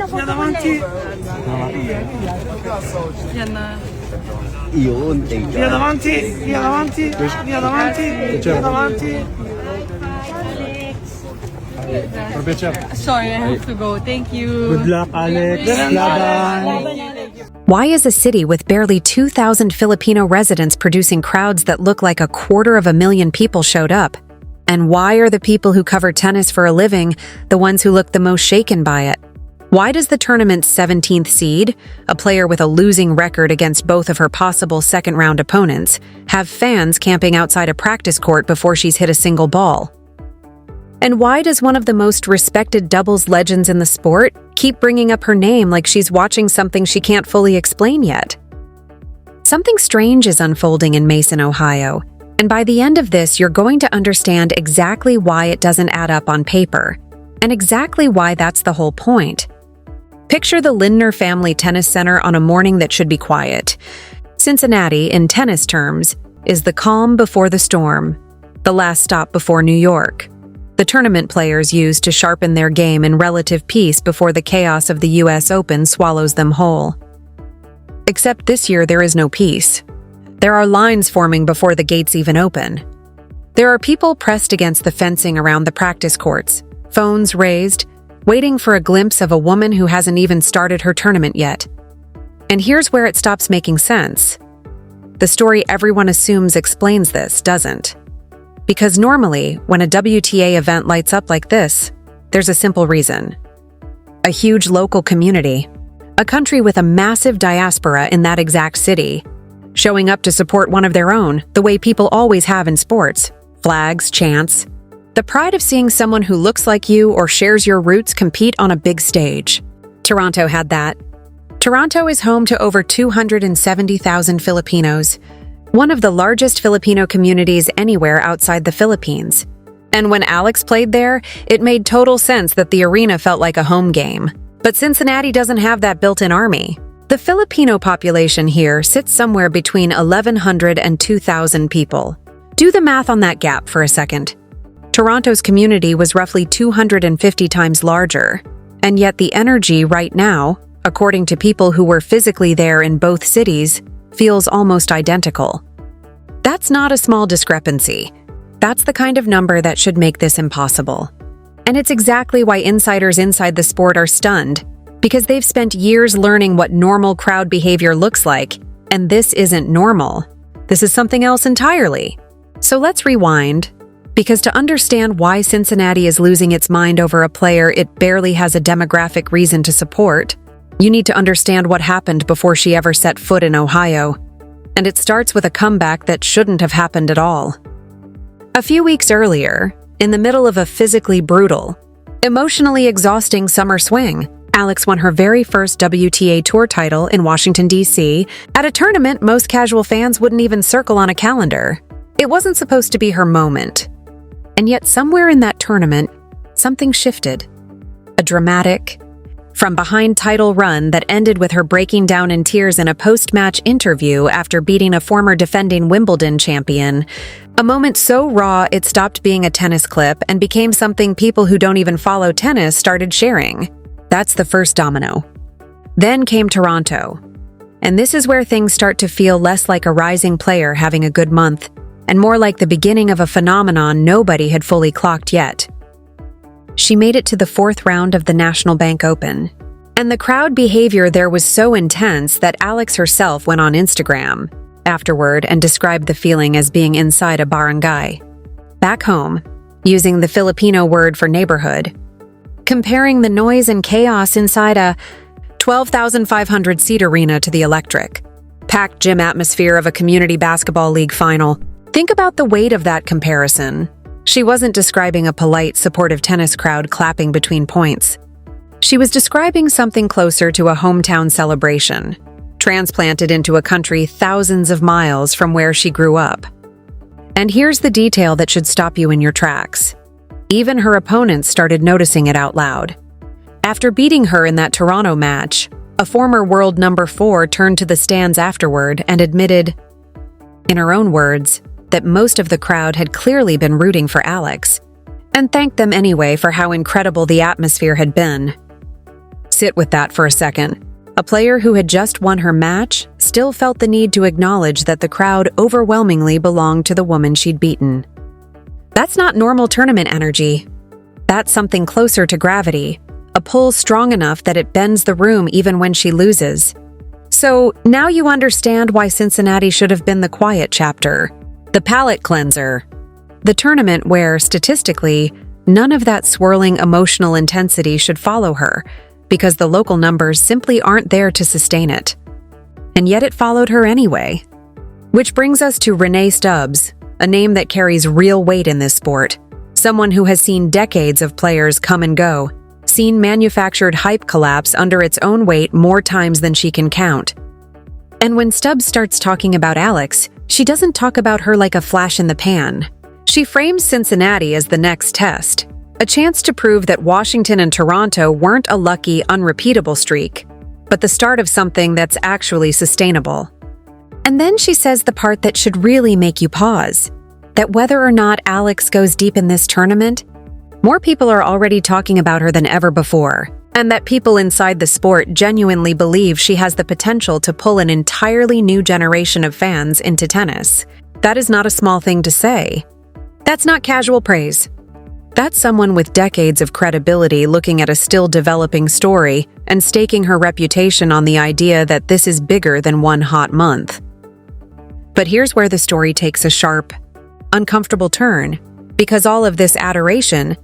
avanti. Iyon, Via davanti, via davanti, via davanti, via davanti. Sorry, I have to go. Thank you. Good luck, Alex. Why is a city with barely 2,000 Filipino residents producing crowds that look like 250,000 people showed up? And why are the people who cover tennis for a living the ones who look the most shaken by it? Why does the tournament's 17th seed, a player with a losing record against both of her possible second-round opponents, have fans camping outside a practice court before she's hit a single ball? And why does one of the most respected doubles legends in the sport keep bringing up her name like she's watching something she can't fully explain yet? Something strange is unfolding in Mason, Ohio, and by the end of this, you're going to understand exactly why it doesn't add up on paper, and exactly why that's the whole point. Picture the Lindner Family Tennis Center on a morning that should be quiet. Cincinnati, in tennis terms, is the calm before the storm, the last stop before New York. The tournament players use to sharpen their game in relative peace before the chaos of the US Open swallows them whole. Except this year there is no peace. There are lines forming before the gates even open. There are people pressed against the fencing around the practice courts, phones raised, waiting for a glimpse of a woman who hasn't even started her tournament yet. And here's where it stops making sense. The story everyone assumes explains this doesn't. Because normally, when a WTA event lights up like this, there's a simple reason. A huge local community, a country with a massive diaspora in that exact city, showing up to support one of their own, the way people always have in sports, flags, chants. The pride of seeing someone who looks like you or shares your roots compete on a big stage. Toronto had that. Toronto is home to over 270,000 Filipinos, one of the largest Filipino communities anywhere outside the Philippines. And when Alex played there, it made total sense that the arena felt like a home game. But Cincinnati doesn't have that built-in army. The Filipino population here sits somewhere between 1,100 and 2,000 people. Do the math on that gap for a second. Toronto's community was roughly 250 times larger, and yet the energy right now, according to people who were physically there in both cities, feels almost identical. That's not a small discrepancy. That's the kind of number that should make this impossible. And it's exactly why insiders inside the sport are stunned, because they've spent years learning what normal crowd behavior looks like, and this isn't normal. This is something else entirely. So let's rewind, because to understand why Cincinnati is losing its mind over a player it barely has a demographic reason to support, you need to understand what happened before she ever set foot in Ohio. And it starts with a comeback that shouldn't have happened at all. A few weeks earlier, in the middle of a physically brutal, emotionally exhausting summer swing, Alex won her very first WTA Tour title in Washington, D.C., at a tournament most casual fans wouldn't even circle on a calendar. It wasn't supposed to be her moment. And yet somewhere in that tournament, something shifted. A dramatic, from-behind title run that ended with her breaking down in tears in a post-match interview after beating a former defending Wimbledon champion. A moment so raw it stopped being a tennis clip and became something people who don't even follow tennis started sharing. That's the first domino. Then came Toronto. And this is where things start to feel less like a rising player having a good month, and more like the beginning of a phenomenon nobody had fully clocked yet. She made it to the fourth round of the National Bank Open. And the crowd behavior there was so intense that Alex herself went on Instagram afterward and described the feeling as being inside a barangay. Back home, using the Filipino word for neighborhood, comparing the noise and chaos inside a 12,500-seat arena to the electric, packed gym atmosphere of a community basketball league final. Think about the weight of that comparison. She wasn't describing a polite, supportive tennis crowd clapping between points. She was describing something closer to a hometown celebration, transplanted into a country thousands of miles from where she grew up. And here's the detail that should stop you in your tracks. Even her opponents started noticing it out loud. After beating her in that Toronto match, a former world number 4 turned to the stands afterward and admitted, in her own words, that most of the crowd had clearly been rooting for Alex, and thanked them anyway for how incredible the atmosphere had been. Sit with that for a second. A player who had just won her match still felt the need to acknowledge that the crowd overwhelmingly belonged to the woman she'd beaten. That's not normal tournament energy. That's something closer to gravity, a pull strong enough that it bends the room even when she loses. So now you understand why Cincinnati should have been the quiet chapter, the palate cleanser, the tournament where, statistically, none of that swirling emotional intensity should follow her, because the local numbers simply aren't there to sustain it. And yet it followed her anyway. Which brings us to Renee Stubbs, a name that carries real weight in this sport, someone who has seen decades of players come and go, seen manufactured hype collapse under its own weight more times than she can count. And when Stubbs starts talking about Alex, she doesn't talk about her like a flash in the pan. She frames Cincinnati as the next test, a chance to prove that Washington and Toronto weren't a lucky, unrepeatable streak, but the start of something that's actually sustainable. And then she says the part that should really make you pause, that whether or not Alex goes deep in this tournament, more people are already talking about her than ever before, and that people inside the sport genuinely believe she has the potential to pull an entirely new generation of fans into tennis. That is not a small thing to say. That's not casual praise. That's someone with decades of credibility looking at a still developing story and staking her reputation on the idea that this is bigger than one hot month. But here's where the story takes a sharp, uncomfortable turn, because all of this adoration,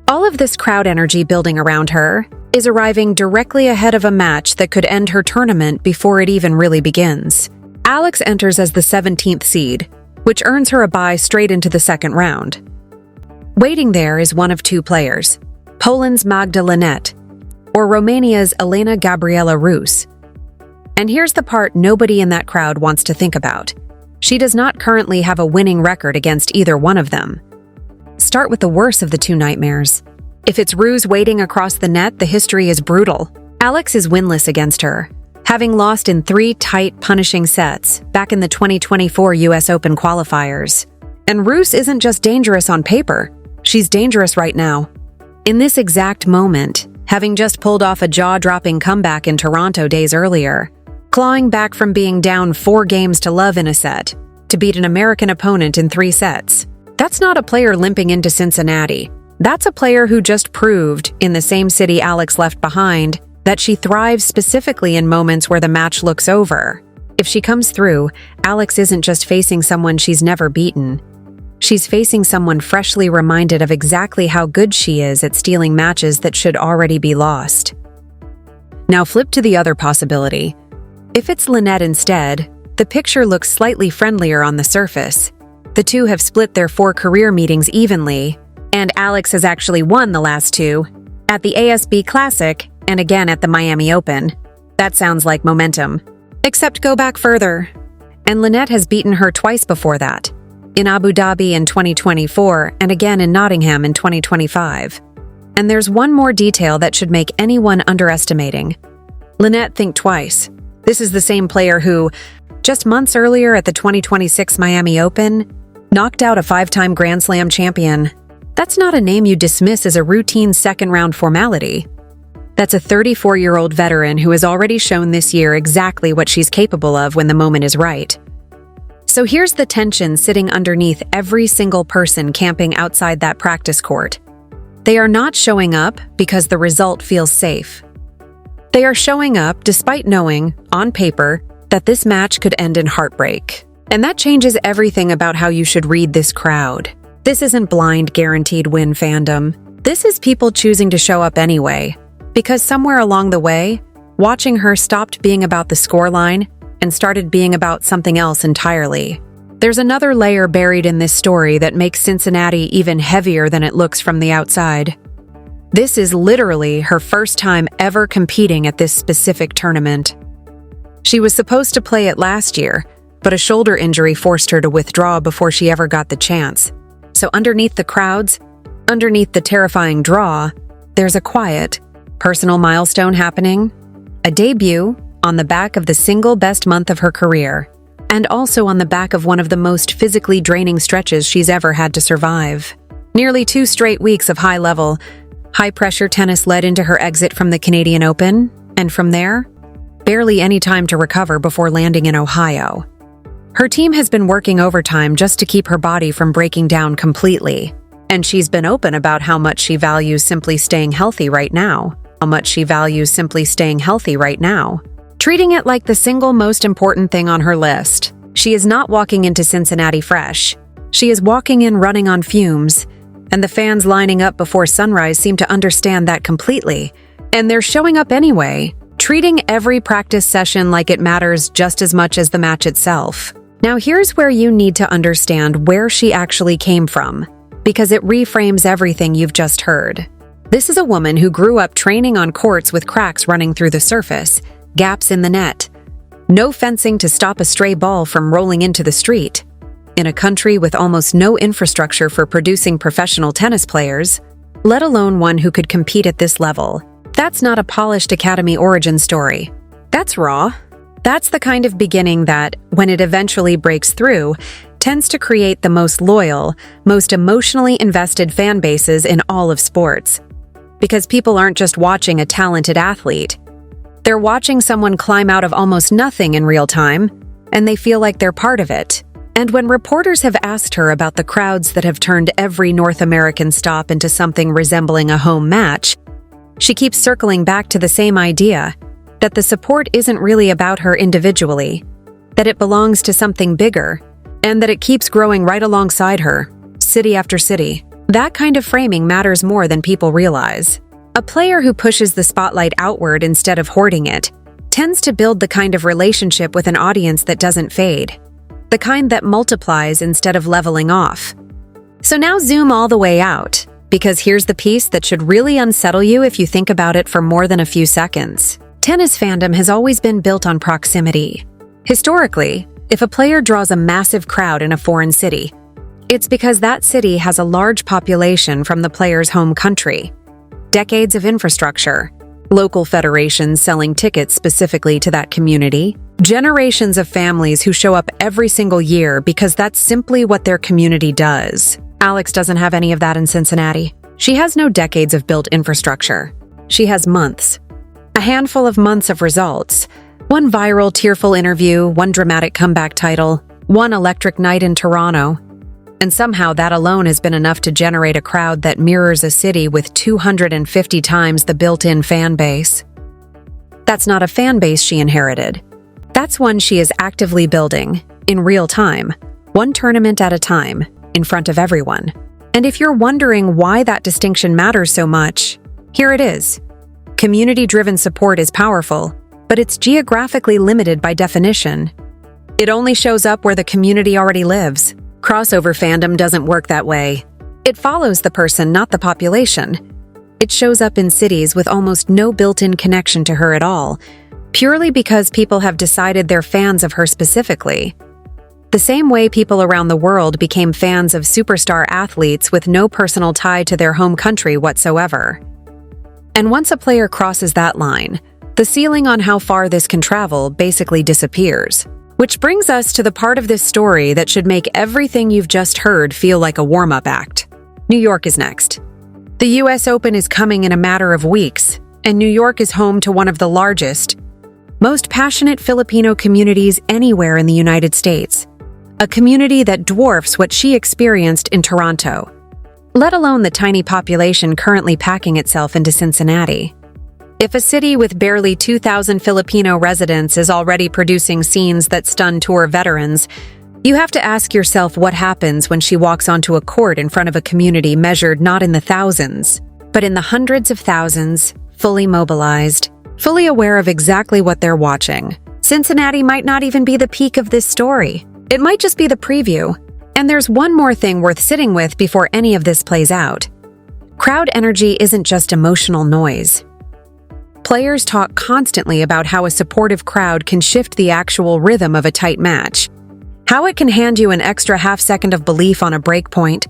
all of this crowd energy building around her, is arriving directly ahead of a match that could end her tournament before it even really begins. Alex enters as the 17th seed, which earns her a bye straight into the second round. Waiting there is one of two players, Poland's Magda Linette, or Romania's Elena Gabriela Rus. And here's the part nobody in that crowd wants to think about. She does not currently have a winning record against either one of them. Start with the worst of the two nightmares. If it's Rus waiting across the net, the history is brutal. Alex is winless against her, having lost in 3 tight, punishing sets back in the 2024 US Open qualifiers. And Rus isn't just dangerous on paper. She's dangerous right now. In this exact moment, having just pulled off a jaw-dropping comeback in Toronto days earlier, clawing back from being down 4 games to love in a set, to beat an American opponent in 3 sets. That's not a player limping into Cincinnati. That's a player who just proved, in the same city Alex left behind, that she thrives specifically in moments where the match looks over. If she comes through, Alex isn't just facing someone she's never beaten. She's facing someone freshly reminded of exactly how good she is at stealing matches that should already be lost. Now flip to the other possibility. If it's Linette instead, the picture looks slightly friendlier on the surface. The two have split their 4 career meetings evenly, and Alex has actually won the last 2, at the ASB Classic and again at the Miami Open. That sounds like momentum. Except go back further. And Linette has beaten her twice before that, in Abu Dhabi in 2024 and again in Nottingham in 2025. And there's one more detail that should make anyone underestimating. Linette, think twice. This is the same player who, just months earlier at the 2026 Miami Open, knocked out a 5-time Grand Slam champion. That's not a name you dismiss as a routine second-round formality. That's a 34-year-old veteran who has already shown this year exactly what she's capable of when the moment is right. So here's the tension sitting underneath every single person camping outside that practice court. They are not showing up because the result feels safe. They are showing up despite knowing, on paper, that this match could end in heartbreak. And that changes everything about how you should read this crowd. This isn't blind guaranteed win fandom. This is people choosing to show up anyway, because somewhere along the way, watching her stopped being about the scoreline and started being about something else entirely. There's another layer buried in this story that makes Cincinnati even heavier than it looks from the outside. This is literally her first time ever competing at this specific tournament. She was supposed to play it last year, but a shoulder injury forced her to withdraw before she ever got the chance. So underneath the crowds, underneath the terrifying draw, there's a quiet, personal milestone happening, a debut on the back of the single best month of her career, and also on the back of one of the most physically draining stretches she's ever had to survive. Nearly 2 straight weeks of high level, High-pressure tennis led into her exit from the Canadian Open, and from there, barely any time to recover before landing in Ohio. Her team has been working overtime just to keep her body from breaking down completely, and she's been open about how much she values simply staying healthy right now. Treating it like the single most important thing on her list. She is not walking into Cincinnati fresh. She is walking in running on fumes, and the fans lining up before sunrise seem to understand that completely, and they're showing up anyway, treating every practice session like it matters just as much as the match itself. Now here's where you need to understand where she actually came from, because it reframes everything you've just heard. This is a woman who grew up training on courts with cracks running through the surface, gaps in the net, no fencing to stop a stray ball from rolling into the street. In a country with almost no infrastructure for producing professional tennis players, let alone one who could compete at this level. That's not a polished academy origin story. That's raw. That's the kind of beginning that, when it eventually breaks through, tends to create the most loyal, most emotionally invested fan bases in all of sports. Because people aren't just watching a talented athlete. They're watching someone climb out of almost nothing in real time, and they feel like they're part of it. And when reporters have asked her about the crowds that have turned every North American stop into something resembling a home match, she keeps circling back to the same idea, that the support isn't really about her individually, that it belongs to something bigger, and that it keeps growing right alongside her, city after city. That kind of framing matters more than people realize. A player who pushes the spotlight outward instead of hoarding it tends to build the kind of relationship with an audience that doesn't fade. The kind that multiplies instead of leveling off. So now zoom all the way out, because here's the piece that should really unsettle you if you think about it for more than a few seconds. Tennis fandom has always been built on proximity. Historically, if a player draws a massive crowd in a foreign city, it's because that city has a large population from the player's home country. Decades of infrastructure, local federations selling tickets specifically to that community, generations of families who show up every single year because that's simply what their community does. Alex doesn't have any of that in Cincinnati. She has no decades of built infrastructure. She has months. A handful of months of results. One viral, tearful interview, one dramatic comeback title, one electric night in Toronto. And somehow that alone has been enough to generate a crowd that mirrors a city with 250 times the built-in fan base. That's not a fan base she inherited. That's one she is actively building, in real time, one tournament at a time, in front of everyone. And if you're wondering why that distinction matters so much, here it is. Community-driven support is powerful, but it's geographically limited by definition. It only shows up where the community already lives. Crossover fandom doesn't work that way. It follows the person, not the population. It shows up in cities with almost no built-in connection to her at all, purely because people have decided they're fans of her specifically. The same way people around the world became fans of superstar athletes with no personal tie to their home country whatsoever. And once a player crosses that line, the ceiling on how far this can travel basically disappears. Which brings us to the part of this story that should make everything you've just heard feel like a warm-up act. New York is next. The US Open is coming in a matter of weeks, and New York is home to one of the largest, most passionate Filipino communities anywhere in the United States. A community that dwarfs what she experienced in Toronto, let alone the tiny population currently packing itself into Cincinnati. If a city with barely 2,000 Filipino residents is already producing scenes that stun tour veterans, you have to ask yourself what happens when she walks onto a court in front of a community measured not in the thousands, but in the hundreds of thousands, fully mobilized, fully aware of exactly what they're watching. Cincinnati might not even be the peak of this story. It might just be the preview. And there's one more thing worth sitting with before any of this plays out. Crowd energy isn't just emotional noise. Players talk constantly about how a supportive crowd can shift the actual rhythm of a tight match, how it can hand you an extra half-second of belief on a break point,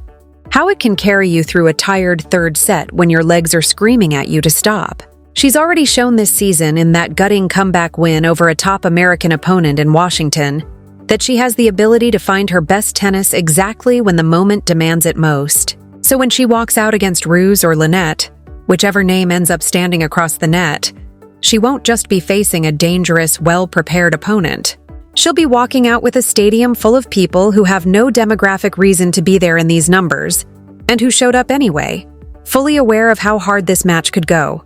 how it can carry you through a tired third set when your legs are screaming at you to stop. She's already shown this season in that gutting comeback win over a top American opponent in Washington that she has the ability to find her best tennis exactly when the moment demands it most. So when she walks out against Ruse or Lynette, whichever name ends up standing across the net, she won't just be facing a dangerous, well-prepared opponent. She'll be walking out with a stadium full of people who have no demographic reason to be there in these numbers, and who showed up anyway, fully aware of how hard this match could go.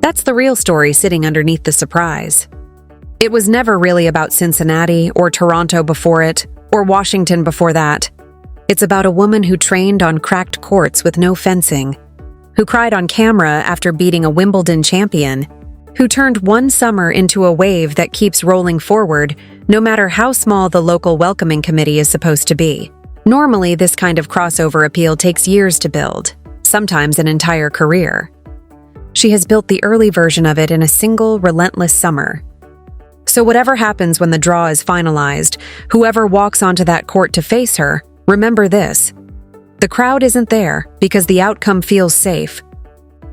That's the real story sitting underneath the surprise. It was never really about Cincinnati or Toronto before it, or Washington before that. It's about a woman who trained on cracked courts with no fencing, who cried on camera after beating a Wimbledon champion, who turned one summer into a wave that keeps rolling forward, no matter how small the local welcoming committee is supposed to be. Normally, this kind of crossover appeal takes years to build, sometimes an entire career. She has built the early version of it in a single, relentless summer. So whatever happens when the draw is finalized, whoever walks onto that court to face her, remember this: the crowd isn't there because the outcome feels safe.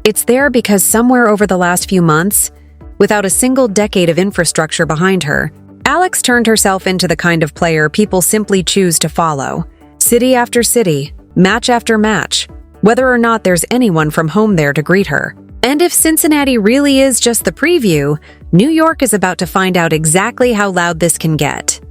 It's there because somewhere over the last few months, without a single decade of infrastructure behind her, Alex turned herself into the kind of player people simply choose to follow. City after city, match after match, whether or not there's anyone from home there to greet her. And if Cincinnati really is just the preview, New York is about to find out exactly how loud this can get.